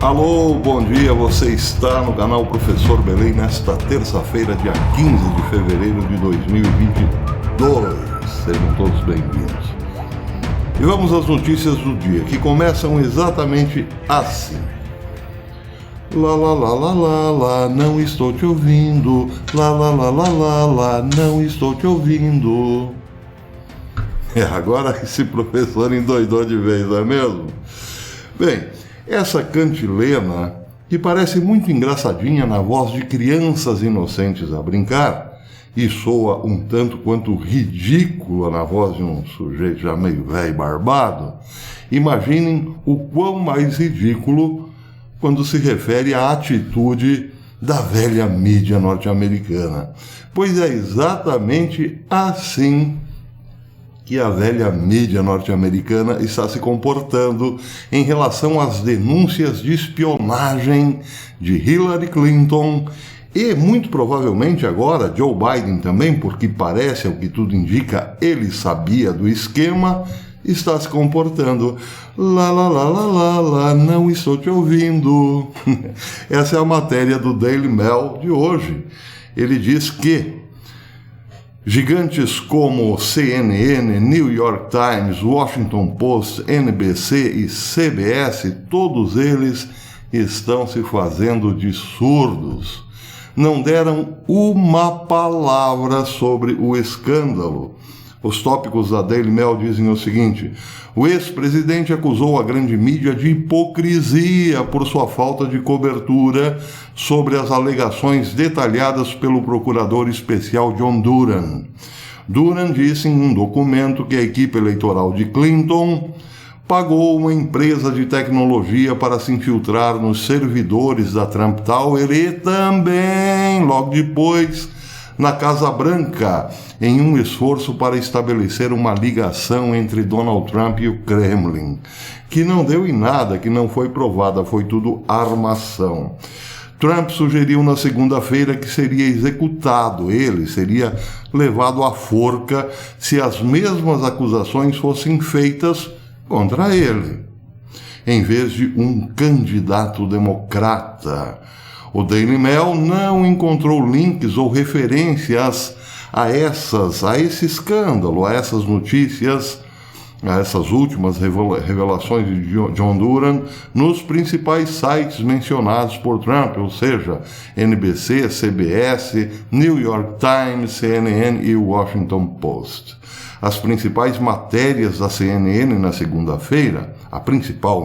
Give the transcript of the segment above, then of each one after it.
Alô, bom dia, você está no canal Professor Belém nesta terça-feira, dia 15 de fevereiro de 2022. Sejam todos bem-vindos. E vamos às notícias do dia, que começam exatamente assim. Lá, lá, lá, lá, lá, lá, não estou te ouvindo. Lá, lá, lá, lá, lá, lá, não estou te ouvindo. Agora esse professor endoidou de vez, não é mesmo? Bem, essa cantilena, que parece muito engraçadinha na voz de crianças inocentes a brincar, e soa um tanto quanto ridícula na voz de um sujeito já meio velho e barbado, imaginem o quão mais ridículo quando se refere à atitude da velha mídia norte-americana. Pois é exatamente assim que a velha mídia norte-americana está se comportando em relação às denúncias de espionagem de Hillary Clinton e, muito provavelmente agora, Joe Biden também, porque parece, ao que tudo indica, ele sabia do esquema, está se comportando. Lá, lá, lá, lá, lá, lá, não estou te ouvindo. Essa é a matéria do Daily Mail de hoje. Ele diz que gigantes como CNN, New York Times, Washington Post, NBC e CBS, todos eles estão se fazendo de surdos. Não deram uma palavra sobre o escândalo. Os tópicos da Daily Mail dizem o seguinte: o ex-presidente acusou a grande mídia de hipocrisia por sua falta de cobertura sobre as alegações detalhadas pelo procurador especial John Durham. Durham disse em um documento que a equipe eleitoral de Clinton pagou uma empresa de tecnologia para se infiltrar nos servidores da Trump Tower e também, logo depois, na Casa Branca, em um esforço para estabelecer uma ligação entre Donald Trump e o Kremlin, que não deu em nada, que não foi provada, foi tudo armação. Trump sugeriu na segunda-feira que seria executado, ele seria levado à forca se as mesmas acusações fossem feitas contra ele, em vez de um candidato democrata. O Daily Mail não encontrou links ou referências a esse escândalo, a essas notícias, a essas últimas revelações de John Durham nos principais sites mencionados por Trump, ou seja, NBC, CBS, New York Times, CNN e Washington Post. As principais matérias da CNN na segunda-feira, a principal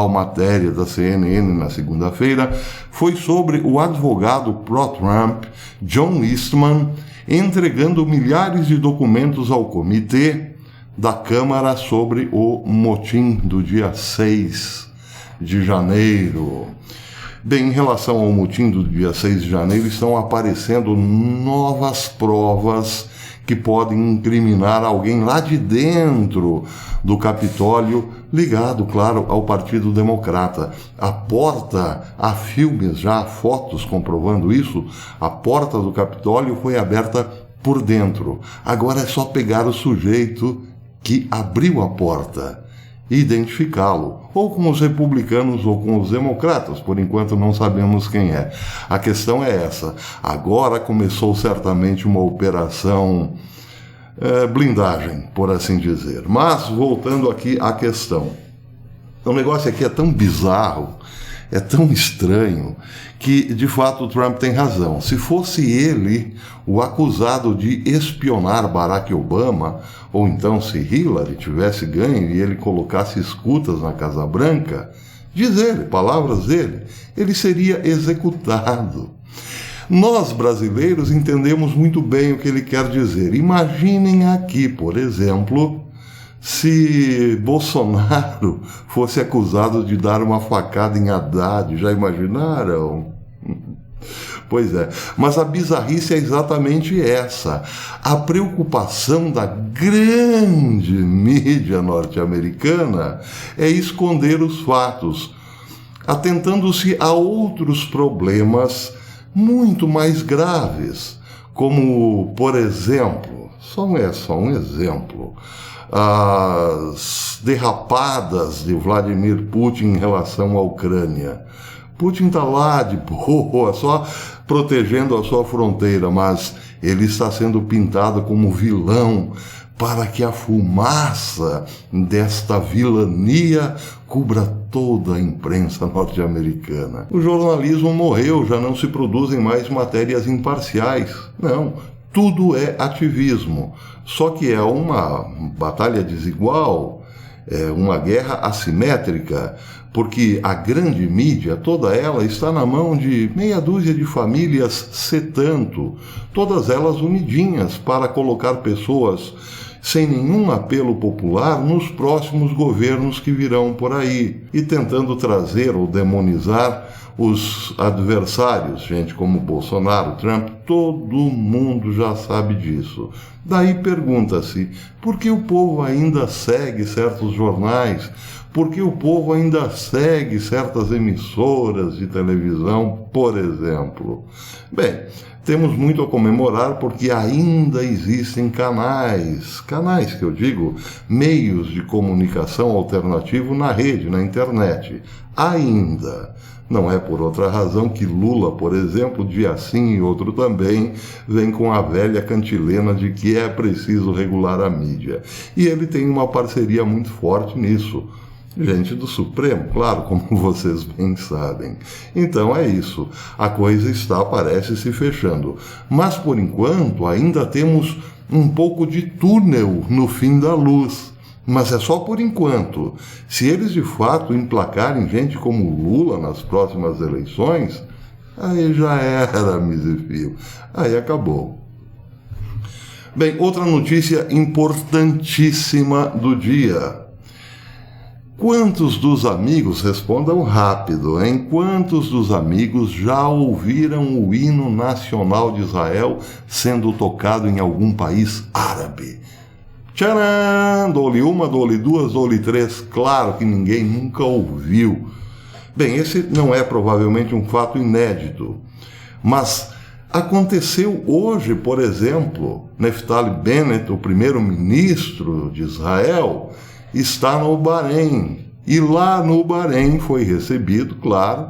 matéria da CNN na segunda-feira foi sobre o advogado pró-Trump, John Eastman, entregando milhares de documentos ao comitê da Câmara sobre o motim do dia 6 de janeiro. Bem, em relação ao motim do dia 6 de janeiro, estão aparecendo novas provas que podem incriminar alguém lá de dentro do Capitólio, ligado, claro, ao Partido Democrata. Há filmes já, há fotos comprovando isso, a porta do Capitólio foi aberta por dentro. Agora é só pegar o sujeito que abriu a porta e identificá-lo, ou com os republicanos ou com os democratas, por enquanto não sabemos quem é. A questão é essa: agora começou certamente uma operação blindagem, por assim dizer. Mas, voltando aqui à questão, o negócio aqui é tão bizarro, é tão estranho, que de fato o Trump tem razão. Se fosse ele o acusado de espionar Barack Obama, ou então se Hillary tivesse ganho e ele colocasse escutas na Casa Branca, diz ele, palavras dele, ele seria executado. Nós, brasileiros, entendemos muito bem o que ele quer dizer. Imaginem aqui, por exemplo, se Bolsonaro fosse acusado de dar uma facada em Haddad. Já imaginaram? Pois é, mas a bizarrice é exatamente essa. A preocupação da grande mídia norte-americana é esconder os fatos, atentando-se a outros problemas muito mais graves, como, por exemplo, só um exemplo, as derrapadas de Vladimir Putin em relação à Ucrânia. Putin está lá de boa, só protegendo a sua fronteira, mas ele está sendo pintado como vilão para que a fumaça desta vilania cubra toda a imprensa norte-americana. O jornalismo morreu, já não se produzem mais matérias imparciais. Não, tudo é ativismo. Só que é uma batalha desigual, é uma guerra assimétrica, porque a grande mídia, toda ela, está na mão de meia dúzia de famílias, se tanto, todas elas unidinhas para colocar pessoas sem nenhum apelo popular nos próximos governos que virão por aí, e tentando trazer ou demonizar os adversários, gente como Bolsonaro, Trump, todo mundo já sabe disso. Daí pergunta-se, por que o povo ainda segue certos jornais? Por que o povo ainda segue certas emissoras de televisão, por exemplo? Bem, temos muito a comemorar porque ainda existem canais que eu digo, meios de comunicação alternativo na rede, na internet. Ainda. Não é por outra razão que Lula, por exemplo, dia sim e outro também, vem com a velha cantilena de que é preciso regular a mídia. E ele tem uma parceria muito forte nisso. Gente do Supremo, claro, como vocês bem sabem. Então é isso. A coisa está, parece, se fechando. Mas, por enquanto, ainda temos um pouco de túnel no fim da luz. Mas é só por enquanto. Se eles, de fato, emplacarem gente como Lula nas próximas eleições, aí já era, misifio. Aí acabou. Bem, outra notícia importantíssima do dia. Quantos dos amigos, respondam rápido, hein? Quantos dos amigos já ouviram o hino nacional de Israel sendo tocado em algum país árabe? Tcharam! Dou-lhe uma, dou-lhe duas, dou-lhe três. Claro que ninguém nunca ouviu. Bem, esse não é provavelmente um fato inédito, mas aconteceu hoje, por exemplo, Naftali Bennett, o primeiro-ministro de Israel, está no Bahrein, e lá no Bahrein foi recebido, claro,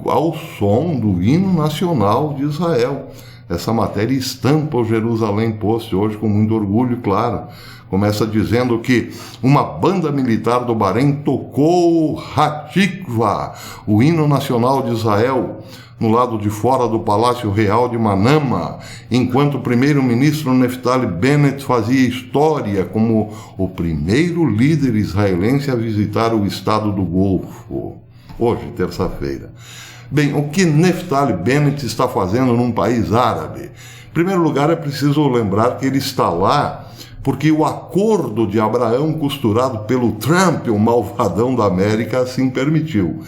ao som do hino nacional de Israel. Essa matéria estampa o Jerusalém Post hoje com muito orgulho, claro. Começa dizendo que uma banda militar do Bahrein tocou Hatikva, o hino nacional de Israel, no lado de fora do Palácio Real de Manama, enquanto o primeiro-ministro Naftali Bennett fazia história como o primeiro líder israelense a visitar o estado do Golfo. Hoje, terça-feira. Bem, o que Naftali Bennett está fazendo num país árabe? Em primeiro lugar, é preciso lembrar que ele está lá porque o acordo de Abraão costurado pelo Trump, o malvadão da América, assim permitiu.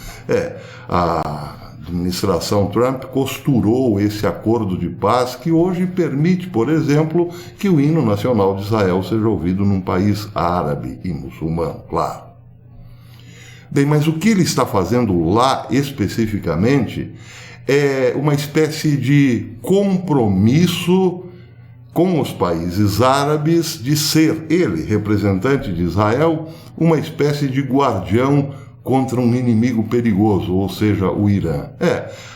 A administração Trump costurou esse acordo de paz que hoje permite, por exemplo, que o hino nacional de Israel seja ouvido num país árabe e muçulmano, claro. Bem, mas o que ele está fazendo lá especificamente é uma espécie de compromisso com os países árabes de ser ele, representante de Israel, uma espécie de guardião contra um inimigo perigoso, ou seja, o Irã.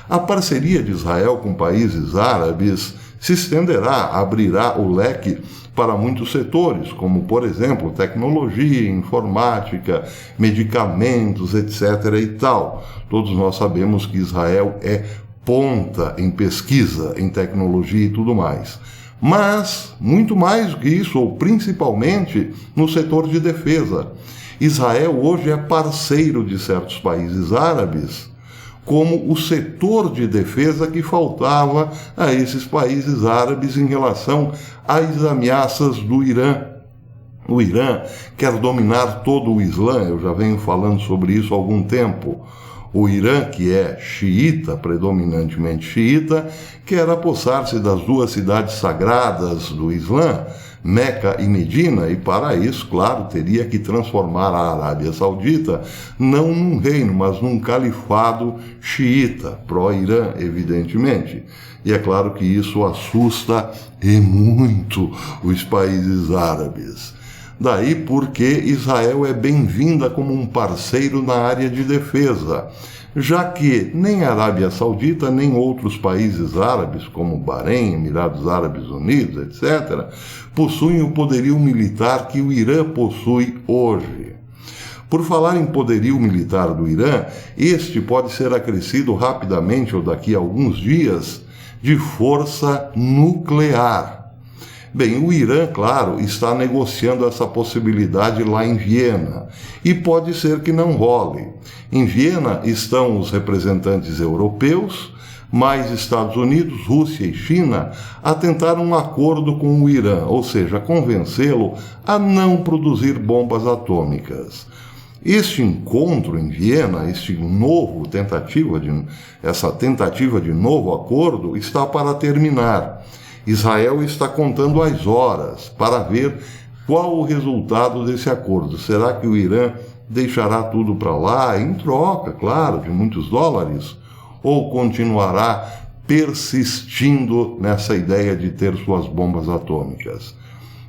A parceria de Israel com países árabes se estenderá, abrirá o leque para muitos setores, como, por exemplo, tecnologia, informática, medicamentos, etc. e tal. Todos nós sabemos que Israel é ponta em pesquisa, em tecnologia e tudo mais. Mas, muito mais do que isso, ou principalmente no setor de defesa. Israel hoje é parceiro de certos países árabes, como o setor de defesa que faltava a esses países árabes em relação às ameaças do Irã. O Irã quer dominar todo o Islã, eu já venho falando sobre isso há algum tempo. O Irã, que é xiita, predominantemente xiita, quer apossar-se das duas cidades sagradas do Islã, Meca e Medina, e para isso, claro, teria que transformar a Arábia Saudita não num reino, mas num califado xiita, pró-Irã, evidentemente. E é claro que isso assusta e muito os países árabes. Daí porque Israel é bem-vinda como um parceiro na área de defesa, já que nem a Arábia Saudita nem outros países árabes, como Bahrein, Emirados Árabes Unidos, etc., possuem o poderio militar que o Irã possui hoje. Por falar em poderio militar do Irã, este pode ser acrescido rapidamente ou daqui a alguns dias de força nuclear. Bem, o Irã, claro, está negociando essa possibilidade lá em Viena, e pode ser que não role. Em Viena estão os representantes europeus, mais Estados Unidos, Rússia e China a tentar um acordo com o Irã, ou seja, convencê-lo a não produzir bombas atômicas. Este encontro em Viena, essa tentativa de novo acordo está para terminar. Israel está contando as horas para ver qual o resultado desse acordo. Será que o Irã deixará tudo para lá, em troca, claro, de muitos dólares? Ou continuará persistindo nessa ideia de ter suas bombas atômicas?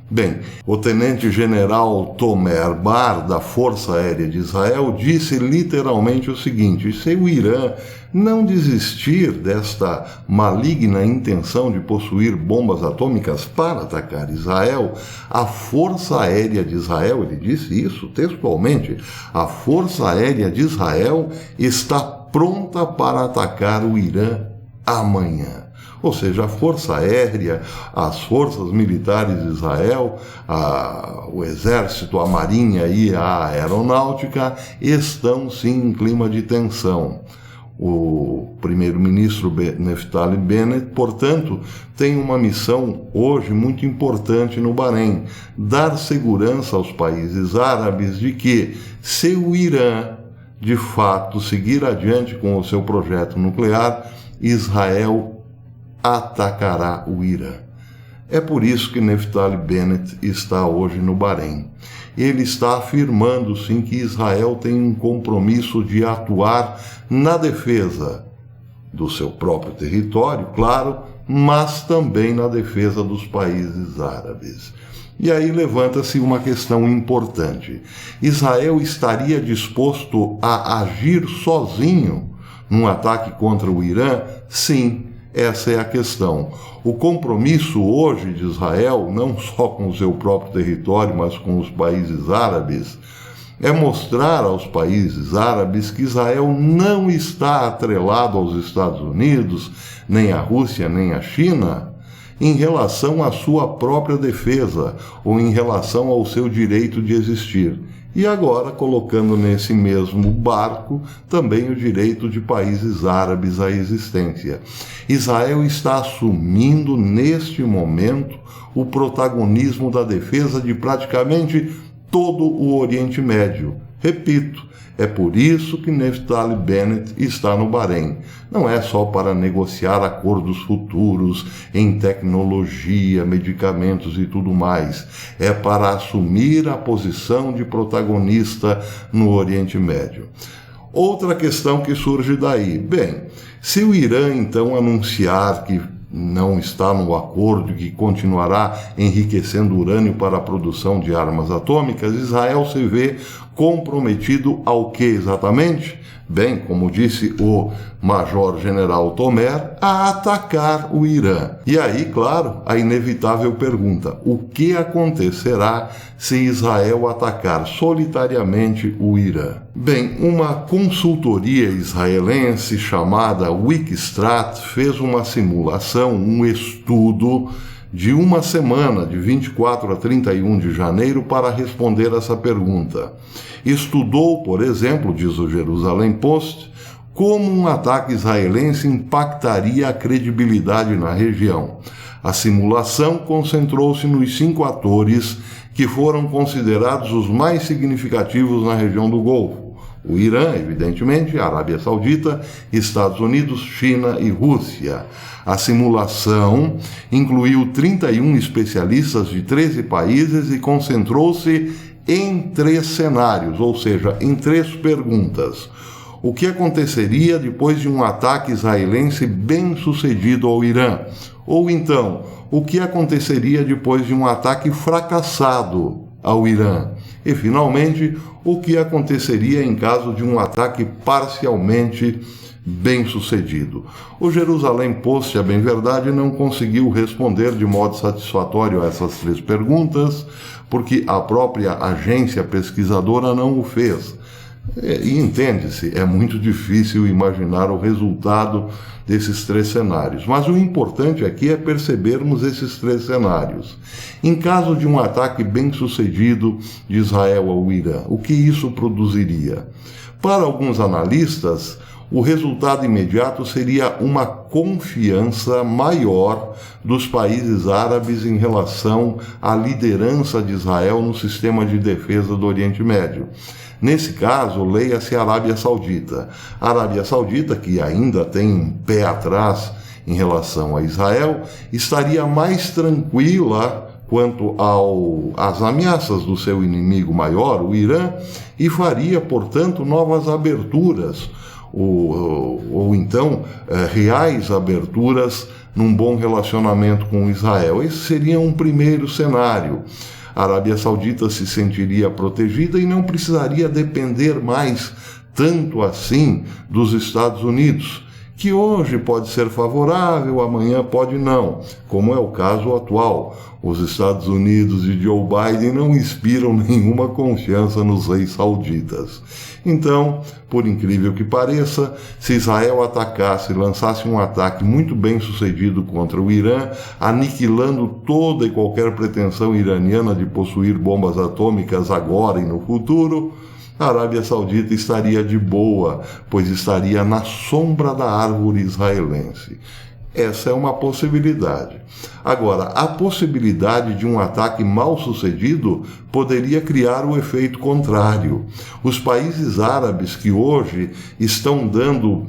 Bem, o tenente-general Tomer Bar, da Força Aérea de Israel, disse literalmente o seguinte: se o Irã não desistir desta maligna intenção de possuir bombas atômicas para atacar Israel, a Força Aérea de Israel, ele disse isso textualmente, a Força Aérea de Israel está pronta para atacar o Irã amanhã. Ou seja, a Força Aérea, as forças militares de Israel, o Exército, a Marinha e a Aeronáutica estão sim em clima de tensão. O primeiro-ministro Naftali Bennett, portanto, tem uma missão hoje muito importante no Bahrein: dar segurança aos países árabes de que, se o Irã de fato seguir adiante com o seu projeto nuclear, Israel atacará o Irã. É por isso que Naftali Bennett está hoje no Bahrein. Ele está afirmando, sim, que Israel tem um compromisso de atuar na defesa do seu próprio território, claro, mas também na defesa dos países árabes. E aí levanta-se uma questão importante. Israel estaria disposto a agir sozinho num ataque contra o Irã? Sim. Essa é a questão. O compromisso hoje de Israel, não só com o seu próprio território, mas com os países árabes, é mostrar aos países árabes que Israel não está atrelado aos Estados Unidos, nem à Rússia, nem à China, em relação à sua própria defesa ou em relação ao seu direito de existir. E agora colocando nesse mesmo barco também o direito de países árabes à existência. Israel está assumindo neste momento o protagonismo da defesa de praticamente todo o Oriente Médio. Repito, é por isso que Naftali Bennett está no Bahrein. Não é só para negociar acordos futuros em tecnologia, medicamentos e tudo mais. É para assumir a posição de protagonista no Oriente Médio. Outra questão que surge daí. Bem, se o Irã então anunciar que não está no acordo e que continuará enriquecendo urânio para a produção de armas atômicas, Israel se vê comprometido ao que exatamente? Bem, como disse o Major-General Tomer, a atacar o Irã. E aí, claro, a inevitável pergunta: o que acontecerá se Israel atacar solitariamente o Irã? Bem, uma consultoria israelense chamada Wikistrat fez uma simulação, um estudo de uma semana, de 24 a 31 de janeiro, para responder essa pergunta. Estudou, por exemplo, diz o Jerusalem Post, como um ataque israelense impactaria a credibilidade na região. A simulação concentrou-se nos 5 atores que foram considerados os mais significativos na região do Golfo: o Irã, evidentemente, a Arábia Saudita, Estados Unidos, China e Rússia. A simulação incluiu 31 especialistas de 13 países e concentrou-se em 3 cenários, ou seja, em 3 perguntas. O que aconteceria depois de um ataque israelense bem-sucedido ao Irã? Ou então, o que aconteceria depois de um ataque fracassado ao Irã? E, finalmente, o que aconteceria em caso de um ataque parcialmente bem-sucedido? O Jerusalém Post, a bem verdade, não conseguiu responder de modo satisfatório a essas 3 perguntas, porque a própria agência pesquisadora não o fez. E entende-se, é muito difícil imaginar o resultado desses 3 cenários. Mas o importante aqui é percebermos esses 3 cenários. Em caso de um ataque bem-sucedido de Israel ao Irã, o que isso produziria? Para alguns analistas, o resultado imediato seria uma confiança maior dos países árabes em relação à liderança de Israel no sistema de defesa do Oriente Médio. Nesse caso, leia-se a Arábia Saudita. A Arábia Saudita, que ainda tem um pé atrás em relação a Israel, estaria mais tranquila quanto às ameaças do seu inimigo maior, o Irã, e faria, portanto, novas aberturas, ou então reais aberturas num bom relacionamento com Israel. Esse seria um primeiro cenário. A Arábia Saudita se sentiria protegida e não precisaria depender mais tanto assim dos Estados Unidos, que hoje pode ser favorável, amanhã pode não, como é o caso atual. Os Estados Unidos de Joe Biden não inspiram nenhuma confiança nos reis sauditas. Então, por incrível que pareça, se Israel atacasse, lançasse um ataque muito bem sucedido contra o Irã, aniquilando toda e qualquer pretensão iraniana de possuir bombas atômicas agora e no futuro, a Arábia Saudita estaria de boa, pois estaria na sombra da árvore israelense. Essa é uma possibilidade. Agora, a possibilidade de um ataque mal sucedido poderia criar o efeito contrário. Os países árabes que hoje estão dando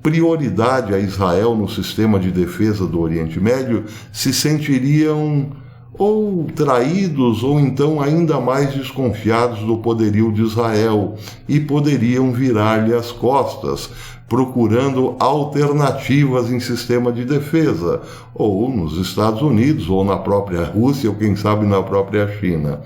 prioridade a Israel no sistema de defesa do Oriente Médio se sentiriam ou traídos, ou então ainda mais desconfiados do poderio de Israel, e poderiam virar-lhe as costas, procurando alternativas em sistema de defesa, ou nos Estados Unidos, ou na própria Rússia, ou quem sabe na própria China.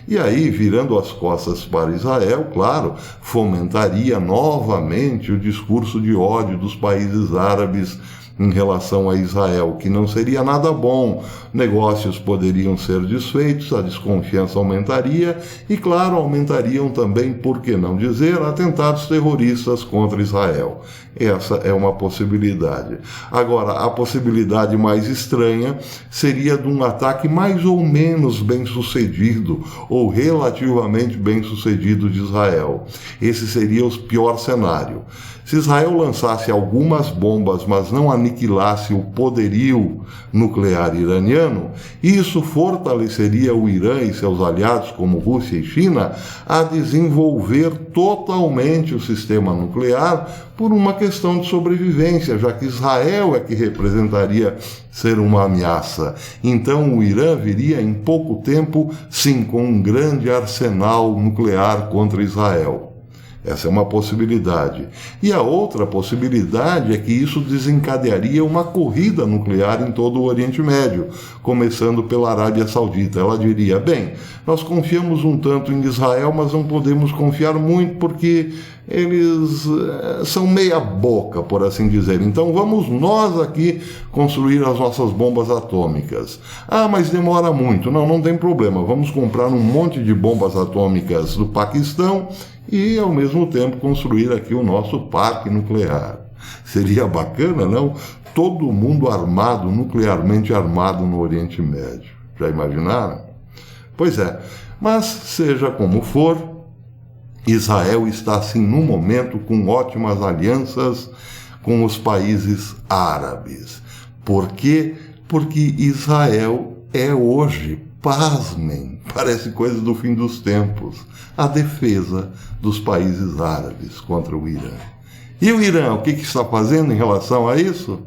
E aí, virando as costas para Israel, claro, fomentaria novamente o discurso de ódio dos países árabes em relação a Israel, que não seria nada bom. Negócios poderiam ser desfeitos, a desconfiança aumentaria e, claro, aumentariam também, por que não dizer, atentados terroristas contra Israel. Essa é uma possibilidade. Agora, a possibilidade mais estranha seria de um ataque mais ou menos bem-sucedido, ou relativamente bem-sucedido de Israel. Esse seria o pior cenário. Se Israel lançasse algumas bombas, mas não aniquilasse o poderio nuclear iraniano, isso fortaleceria o Irã e seus aliados, como Rússia e China, a desenvolver totalmente o sistema nuclear por uma questão de sobrevivência, já que Israel é que representaria ser uma ameaça. Então o Irã viria em pouco tempo, sim, com um grande arsenal nuclear contra Israel. Essa é uma possibilidade. E a outra possibilidade é que isso desencadearia uma corrida nuclear em todo o Oriente Médio, começando pela Arábia Saudita. Ela diria, bem, nós confiamos um tanto em Israel, mas não podemos confiar muito porque eles são meia boca, por assim dizer. Então vamos nós aqui construir as nossas bombas atômicas. Ah, mas demora muito. Não tem problema. Vamos comprar um monte de bombas atômicas do Paquistão e, ao mesmo tempo, construir aqui o nosso parque nuclear. Seria bacana, não? Todo mundo armado, nuclearmente armado no Oriente Médio. Já imaginaram? Pois é, mas seja como for, Israel está, assim, no momento, com ótimas alianças com os países árabes. Por quê? Porque Israel é hoje, pasmem, parece coisa do fim dos tempos, a defesa dos países árabes contra o Irã. E o Irã, o que está fazendo em relação a isso?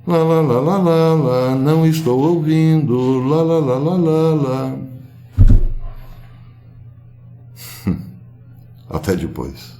Lá, lá, lá, lá, lá, lá, não estou ouvindo, lá, lá, lá, lá, lá, lá. Até depois.